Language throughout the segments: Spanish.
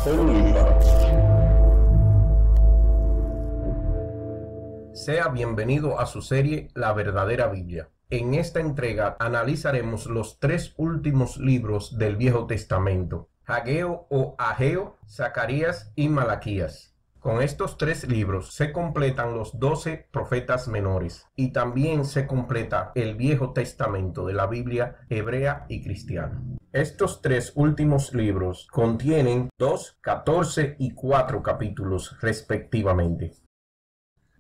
Oliva. Sea bienvenido a su serie La Verdadera Biblia. En esta entrega analizaremos los 3 últimos libros del Viejo Testamento: Ageo o Ageo, Zacarías y Malaquías. Con estos 3 libros se completan los 12 profetas menores y también se completa el Viejo Testamento de la Biblia hebrea y cristiana. Estos 3 últimos libros contienen 2, 14 y 4 capítulos respectivamente.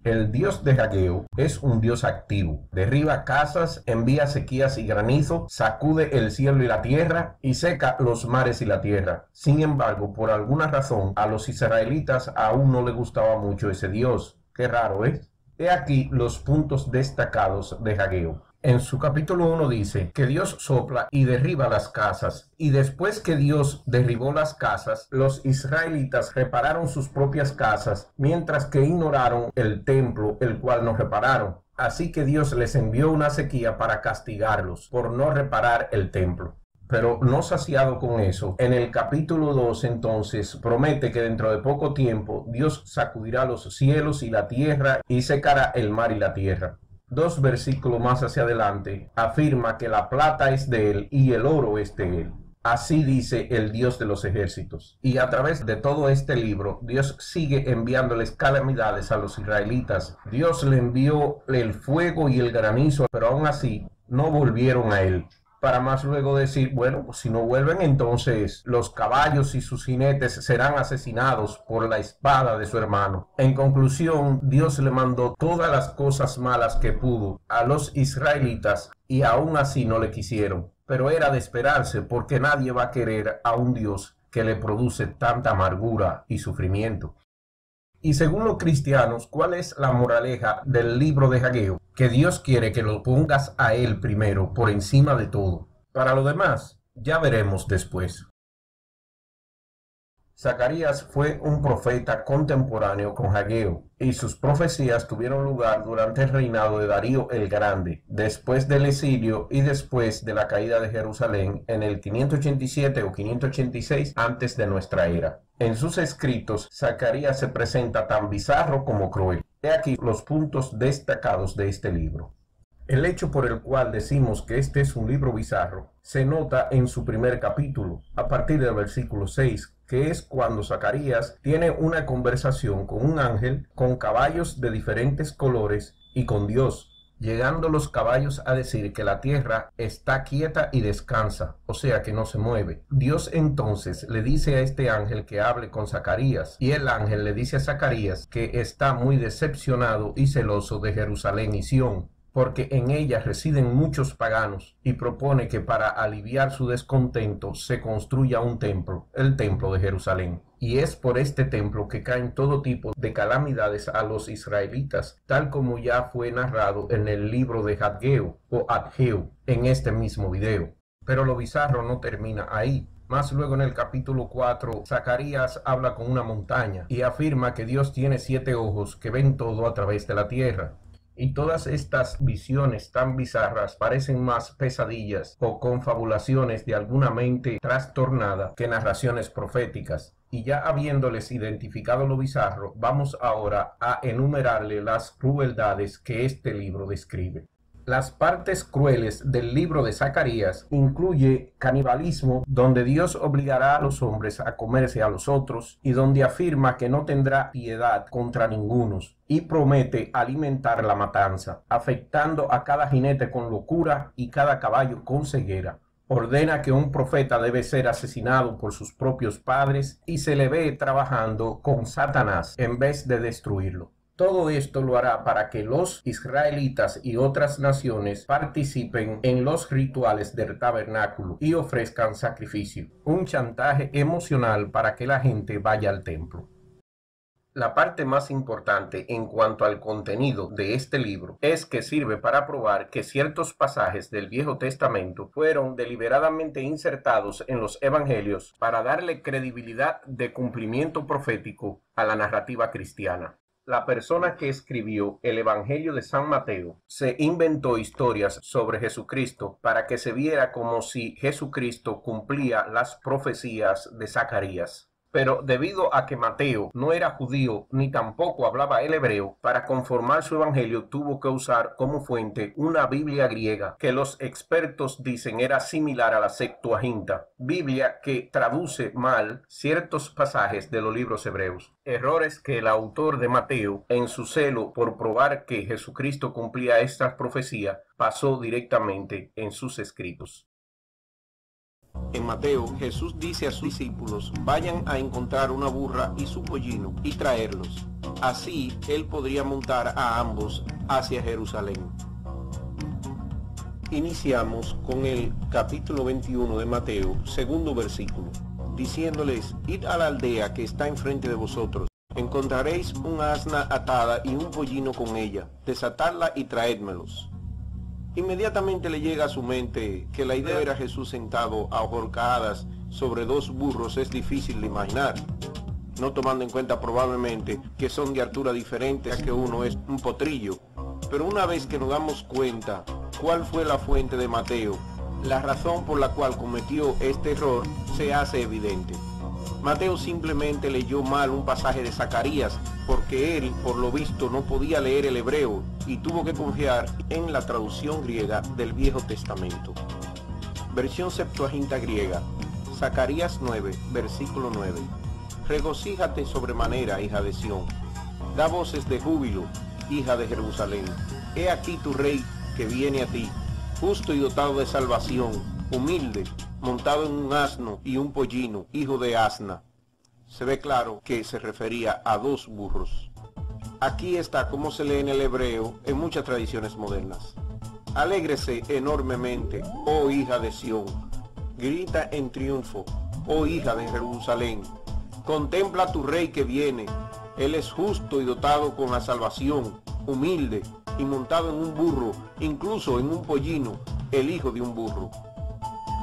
El Dios de Ageo es un Dios activo. Derriba casas, envía sequías y granizo, sacude el cielo y la tierra y seca los mares y la tierra. Sin embargo, por alguna razón, a los israelitas aún no les gustaba mucho ese Dios. Qué raro, ¿eh? He aquí los puntos destacados de Ageo. En su capítulo 1 dice que Dios sopla y derriba las casas, y después que Dios derribó las casas, los israelitas repararon sus propias casas, mientras que ignoraron el templo, el cual no repararon. Así que Dios les envió una sequía para castigarlos por no reparar el templo. Pero no saciado con eso, en el capítulo 2 entonces promete que dentro de poco tiempo Dios sacudirá los cielos y la tierra y secará el mar y la tierra. 2 versículos más hacia adelante afirma que la plata es de él y el oro es de él. Así dice el Dios de los ejércitos. Y a través de todo este libro, Dios sigue enviándoles calamidades a los israelitas. Dios le envió el fuego y el granizo, pero aún así no volvieron a él. Para más luego decir, bueno, pues si no vuelven, entonces los caballos y sus jinetes serán asesinados por la espada de su hermano. En conclusión, Dios le mandó todas las cosas malas que pudo a los israelitas y aún así no le quisieron. Pero era de esperarse, porque nadie va a querer a un Dios que le produce tanta amargura y sufrimiento. Y según los cristianos, ¿cuál es la moraleja del libro de Ageo? Que Dios quiere que lo pongas a Él primero, por encima de todo. Para lo demás, ya veremos después. Zacarías fue un profeta contemporáneo con Ageo, y sus profecías tuvieron lugar durante el reinado de Darío el Grande, después del exilio y después de la caída de Jerusalén en el 587 o 586 antes de nuestra era. En sus escritos, Zacarías se presenta tan bizarro como cruel. He aquí los puntos destacados de este libro. El hecho por el cual decimos que este es un libro bizarro se nota en su primer capítulo, a partir del versículo 6, que es cuando Zacarías tiene una conversación con un ángel con caballos de diferentes colores y con Dios, llegando los caballos a decir que la tierra está quieta y descansa, o sea que no se mueve. Dios entonces le dice a este ángel que hable con Zacarías, y el ángel le dice a Zacarías que está muy decepcionado y celoso de Jerusalén y Sión, porque en ella residen muchos paganos, y propone que para aliviar su descontento se construya un templo, el templo de Jerusalén. Y es por este templo que caen todo tipo de calamidades a los israelitas, tal como ya fue narrado en el libro de Ageo o Ageo en este mismo video. Pero lo bizarro no termina ahí. Más luego en el capítulo 4, Zacarías habla con una montaña y afirma que Dios tiene 7 ojos que ven todo a través de la tierra. Y todas estas visiones tan bizarras parecen más pesadillas o confabulaciones de alguna mente trastornada que narraciones proféticas. Y ya habiéndoles identificado lo bizarro, vamos ahora a enumerarle las crueldades que este libro describe. Las partes crueles del libro de Zacarías incluye canibalismo, donde Dios obligará a los hombres a comerse a los otros y donde afirma que no tendrá piedad contra ninguno, y promete alimentar la matanza, afectando a cada jinete con locura y cada caballo con ceguera. Ordena que un profeta debe ser asesinado por sus propios padres y se le ve trabajando con Satanás en vez de destruirlo. Todo esto lo hará para que los israelitas y otras naciones participen en los rituales del tabernáculo y ofrezcan sacrificio. Un chantaje emocional para que la gente vaya al templo. La parte más importante en cuanto al contenido de este libro es que sirve para probar que ciertos pasajes del Viejo Testamento fueron deliberadamente insertados en los evangelios para darle credibilidad de cumplimiento profético a la narrativa cristiana. La persona que escribió el Evangelio de San Mateo se inventó historias sobre Jesucristo para que se viera como si Jesucristo cumplía las profecías de Zacarías. Pero debido a que Mateo no era judío ni tampoco hablaba el hebreo, para conformar su evangelio tuvo que usar como fuente una Biblia griega que los expertos dicen era similar a la Septuaginta, Biblia que traduce mal ciertos pasajes de los libros hebreos. Errores que el autor de Mateo, en su celo por probar que Jesucristo cumplía estas profecías, pasó directamente en sus escritos. En Mateo, Jesús dice a sus discípulos, vayan a encontrar una burra y su pollino y traerlos. Así, él podría montar a ambos hacia Jerusalén. Iniciamos con el capítulo 21 de Mateo, segundo versículo, diciéndoles, id a la aldea que está enfrente de vosotros. Encontraréis un asna atada y un pollino con ella. Desatadla y traédmelos. Inmediatamente le llega a su mente que la idea de ver a Jesús sentado a horcajadas sobre dos burros es difícil de imaginar, no tomando en cuenta probablemente que son de altura diferente, ya que uno es un potrillo. Pero una vez que nos damos cuenta cuál fue la fuente de Mateo, la razón por la cual cometió este error se hace evidente. Mateo simplemente leyó mal un pasaje de Zacarías porque él, por lo visto, no podía leer el hebreo y tuvo que confiar en la traducción griega del Viejo Testamento. Versión Septuaginta griega, Zacarías 9, versículo 9. Regocíjate sobremanera, hija de Sión. Da voces de júbilo, hija de Jerusalén. He aquí tu rey que viene a ti, justo y dotado de salvación, humilde, montado en un asno y un pollino, hijo de asna. Se ve claro que se refería a dos burros. Aquí está como se lee en el hebreo en muchas tradiciones modernas. Alégrese enormemente, oh hija de Sión. Grita en triunfo, oh hija de Jerusalén. Contempla a tu rey que viene. Él es justo y dotado con la salvación, humilde y montado en un burro, incluso en un pollino, el hijo de un burro.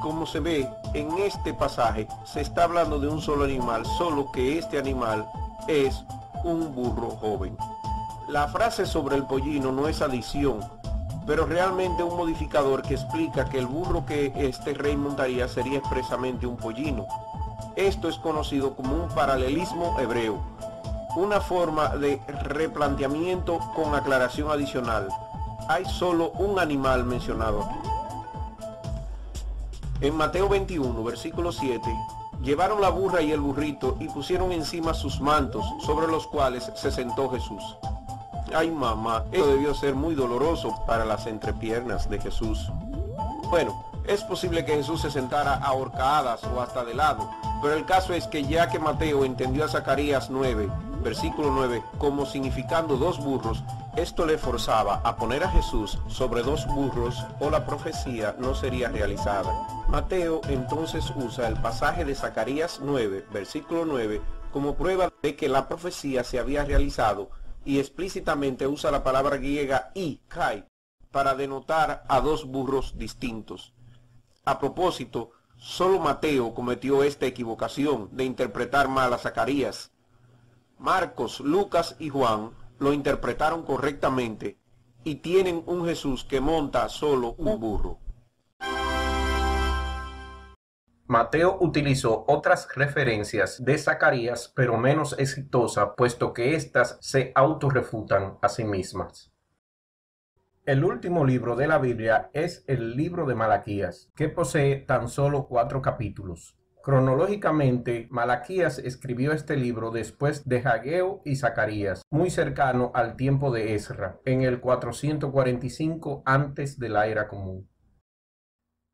Como se ve en este pasaje, se está hablando de un solo animal, solo que este animal es un burro joven. La frase sobre el pollino no es adición, pero realmente un modificador que explica que el burro que este rey montaría sería expresamente un pollino. Esto es conocido como un paralelismo hebreo, una forma de replanteamiento con aclaración adicional. Hay solo un animal mencionado aquí. En Mateo 21, versículo 7, llevaron la burra y el burrito y pusieron encima sus mantos, sobre los cuales se sentó Jesús. Ay, mamá, esto debió ser muy doloroso para las entrepiernas de Jesús. Bueno, es posible que Jesús se sentara a horcajadas o hasta de lado, pero el caso es que ya que Mateo entendió a Zacarías 9, versículo 9, como significando dos burros, esto le forzaba a poner a Jesús sobre dos burros o la profecía no sería realizada. Mateo entonces usa el pasaje de Zacarías 9, versículo 9, como prueba de que la profecía se había realizado y explícitamente usa la palabra griega kai para denotar a dos burros distintos. A propósito, solo Mateo cometió esta equivocación de interpretar mal a Zacarías. Marcos, Lucas y Juan lo interpretaron correctamente y tienen un Jesús que monta solo un burro. Mateo utilizó otras referencias de Zacarías, pero menos exitosa, puesto que éstas se autorrefutan a sí mismas. El último libro de la Biblia es el libro de Malaquías, que posee tan solo 4 capítulos. Cronológicamente, Malaquías escribió este libro después de Hageo y Zacarías, muy cercano al tiempo de Ezra, en el 445 antes de la era común.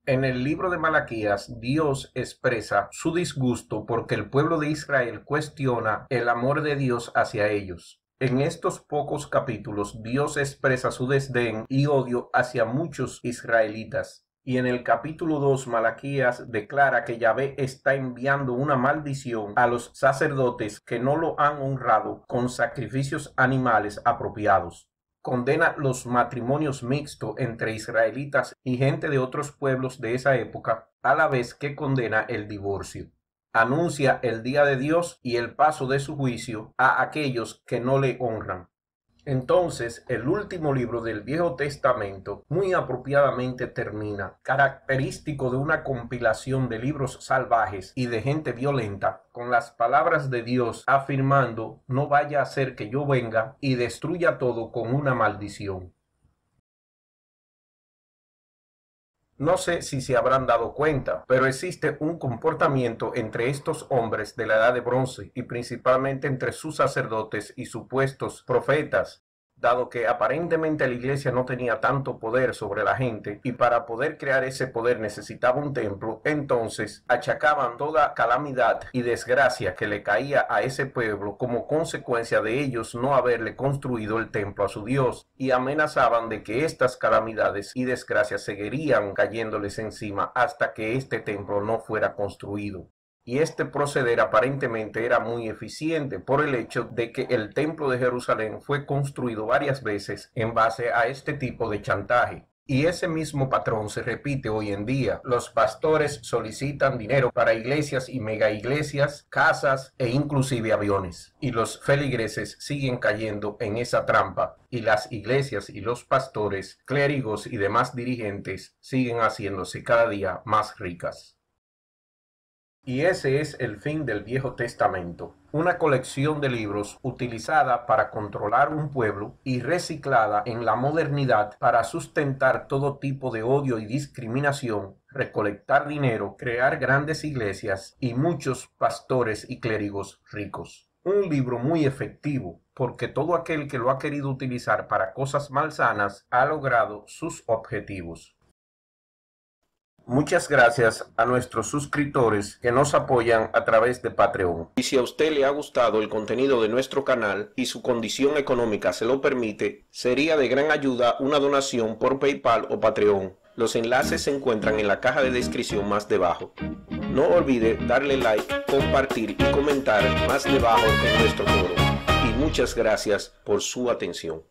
En el libro de Malaquías, Dios expresa su disgusto porque el pueblo de Israel cuestiona el amor de Dios hacia ellos. En estos pocos capítulos, Dios expresa su desdén y odio hacia muchos israelitas. Y en el capítulo 2, Malaquías declara que Yahvé está enviando una maldición a los sacerdotes que no lo han honrado con sacrificios animales apropiados. Condena los matrimonios mixtos entre israelitas y gente de otros pueblos de esa época, a la vez que condena el divorcio. Anuncia el día de Dios y el paso de su juicio a aquellos que no le honran. Entonces, el último libro del Viejo Testamento muy apropiadamente termina, característico de una compilación de libros salvajes y de gente violenta, con las palabras de Dios afirmando: no vaya a ser que yo venga y destruya todo con una maldición. No sé si se habrán dado cuenta, pero existe un comportamiento entre estos hombres de la Edad de Bronce y principalmente entre sus sacerdotes y supuestos profetas, dado que aparentemente la iglesia no tenía tanto poder sobre la gente y para poder crear ese poder necesitaba un templo. Entonces achacaban toda calamidad y desgracia que le caía a ese pueblo como consecuencia de ellos no haberle construido el templo a su Dios, y amenazaban de que estas calamidades y desgracias seguirían cayéndoles encima hasta que este templo no fuera construido. Y este proceder aparentemente era muy eficiente por el hecho de que el templo de Jerusalén fue construido varias veces en base a este tipo de chantaje. Y ese mismo patrón se repite hoy en día. Los pastores solicitan dinero para iglesias y mega iglesias, casas e inclusive aviones. Y los feligreses siguen cayendo en esa trampa. Y las iglesias y los pastores, clérigos y demás dirigentes siguen haciéndose cada día más ricas. Y ese es el fin del Viejo Testamento, una colección de libros utilizada para controlar un pueblo y reciclada en la modernidad para sustentar todo tipo de odio y discriminación, recolectar dinero, crear grandes iglesias y muchos pastores y clérigos ricos. Un libro muy efectivo, porque todo aquel que lo ha querido utilizar para cosas malsanas ha logrado sus objetivos. Muchas gracias a nuestros suscriptores que nos apoyan a través de Patreon. Y si a usted le ha gustado el contenido de nuestro canal y su condición económica se lo permite, sería de gran ayuda una donación por PayPal o Patreon. Los enlaces se encuentran en la caja de descripción más debajo. No olvide darle like, compartir y comentar más debajo en nuestro foro. Y muchas gracias por su atención.